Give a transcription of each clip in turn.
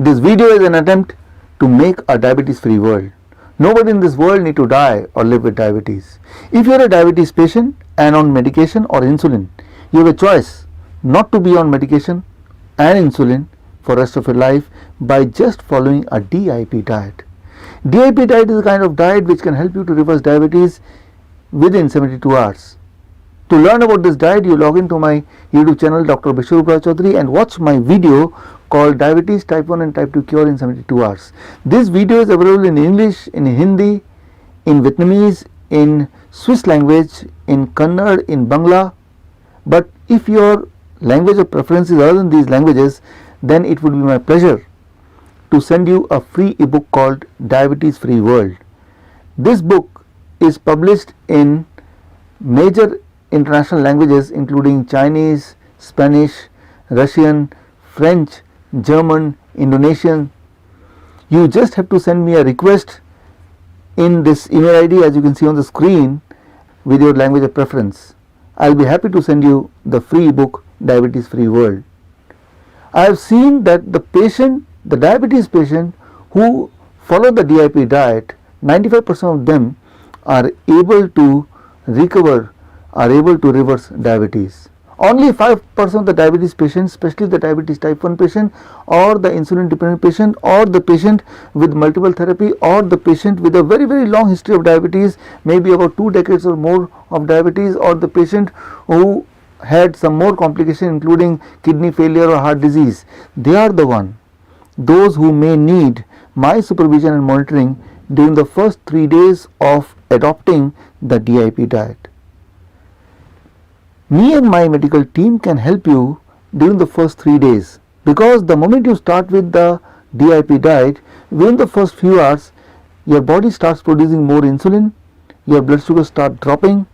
This video is an attempt to make a diabetes-free world. Nobody in this world need to die or live with diabetes. If you are a diabetes patient and on medication or insulin, you have a choice not to be on medication and insulin for the rest of your life by just following a DIP diet. DIP diet is a kind of diet which can help you to reverse diabetes within 72 hours. To learn about this diet, you log into my YouTube channel Dr. Biswaroop Chowdhury and watch my video called Diabetes Type 1 and Type 2 Cure in 72 Hours. This video is available in English, in Hindi, in Vietnamese, in Swiss language, in Kannada, in Bangla. But if your language of preference is other than these languages, then it would be my pleasure to send you a free ebook called Diabetes Free World. This book is published in major international languages including Chinese, Spanish, Russian, French, German, Indonesian. You just have to send me a request in this email ID as you can see on the screen with your language of preference. I'll be happy to send you the free book Diabetes Free World. I have seen that the diabetes patient who follow the DIP diet, 95% of them are able to recover, are able to reverse diabetes. Only 5% of the diabetes patients, especially the diabetes type 1 patient or the insulin dependent patient or the patient with multiple therapy or the patient with a very long history of diabetes, maybe about 2 decades or more of diabetes, or the patient who had some more complication including kidney failure or heart disease, they are the one, those who may need my supervision and monitoring during the first 3 days of adopting the DIP diet. Me and my medical team can help you during the first 3 days, because the moment you start with the DIP diet, within the first few hours your body starts producing more insulin, your blood sugars start dropping.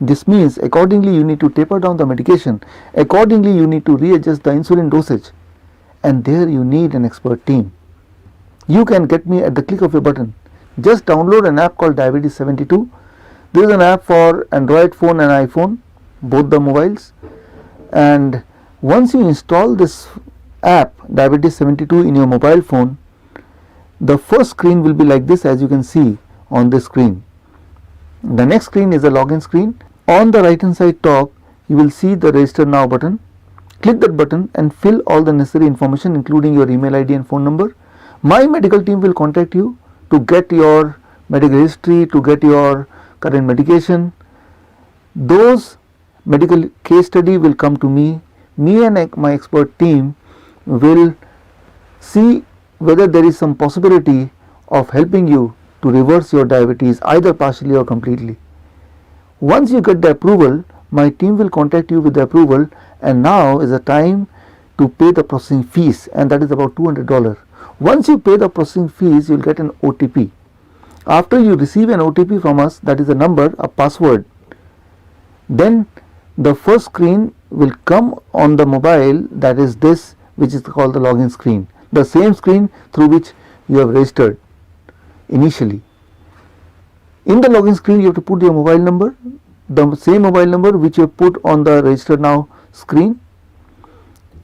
This means accordingly you need to taper down the medication, accordingly you need to readjust the insulin dosage, and there you need an expert team. You can get me at the click of a button. Just download an app called Diabetes 72. This is an app for Android phone and iPhone, both the mobiles, and once you install this app Diabetes 72 in your mobile phone, the first screen will be like this as you can see on this screen. The next screen is a login screen. On the right hand side top you will see the register now button. Click that button and fill all the necessary information including your email ID and phone number. My medical team will contact you to get your medical history, to get your current medication. Those medical case study will come to me. Me and my expert team will see whether there is some possibility of helping you to reverse your diabetes either partially or completely. Once you get the approval, my team will contact you with the approval, and now is the time to pay the processing fees, and that is about $200. Once you pay the processing fees, you will get an OTP. After you receive an OTP from us, that is a number, a password, then the first screen will come on the mobile, that is this, which is called the login screen, the same screen through which you have registered initially. In the login screen you have to put your mobile number, the same mobile number which you have put on the register now screen,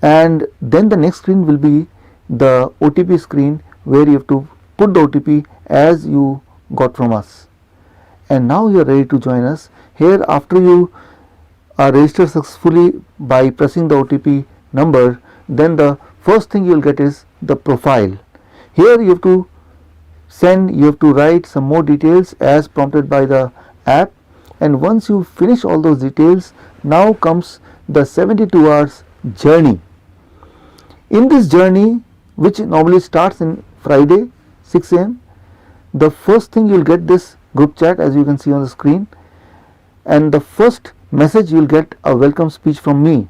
and then the next screen will be the OTP screen where you have to put the OTP as you got from us. And now you are ready to join us. Here, after you are registered successfully by pressing the OTP number, then the first thing you will get is the profile. Here you have to write some more details as prompted by the app, and once you finish all those details, now comes the 72 hours journey. In this journey, which normally starts in Friday 6 am, the first thing you will get this group chat as you can see on the screen, and the first message you will get a welcome speech from me,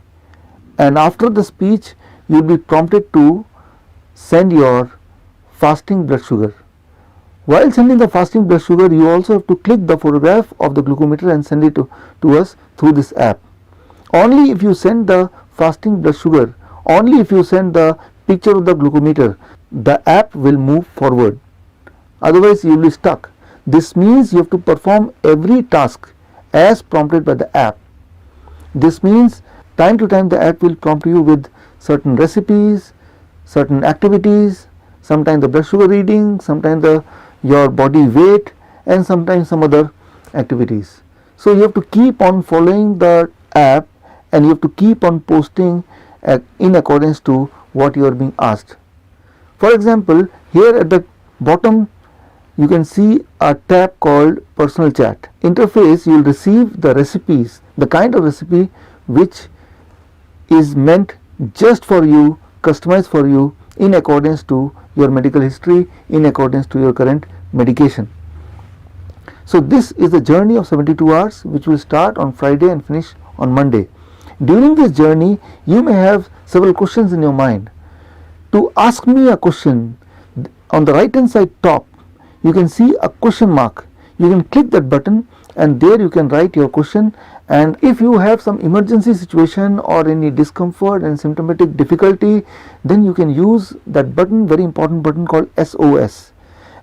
and after the speech you will be prompted to send your fasting blood sugar. While sending the fasting blood sugar, you also have to click the photograph of the glucometer and send it to us through this app. Only if you send the fasting blood sugar, only if you send the picture of the glucometer, the app will move forward. Otherwise you will be stuck. This means you have to perform every task as prompted by the app. This means time to time the app will prompt you with certain recipes, certain activities, sometimes the blood sugar reading, sometimes your body weight, and sometimes some other activities. So you have to keep on following the app, and you have to keep on posting in accordance to what you are being asked. For example, here at the bottom you can see a tab called personal chat interface. You will receive the recipes, the kind of recipe which is meant just for you, customized for you in accordance to your medical history, in accordance to your current medication. So this is the journey of 72 hours which will start on Friday and finish on Monday. During this journey you may have several questions in your mind. To ask me a question, on the right hand side top you can see a question mark. You can click that button and there you can write your question, and if you have some emergency situation or any discomfort and symptomatic difficulty, then you can use that button, very important button called SOS,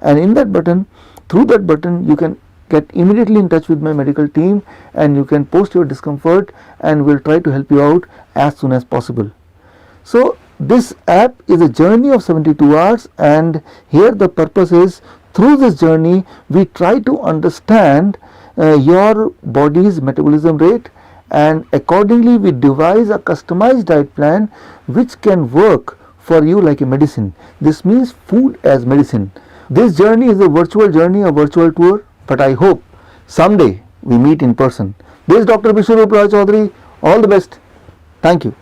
and in that button, through that button you can get immediately in touch with my medical team and you can post your discomfort and we'll try to help you out as soon as possible. So this app is a journey of 72 hours, and here the purpose is, through this journey we try to understand your body's metabolism rate, and accordingly we devise a customized diet plan which can work for you like a medicine. This means food as medicine. This journey is a virtual journey, a virtual tour, but I hope someday we meet in person. This is Dr. Biswaroop Chowdhury. All the best. Thank you.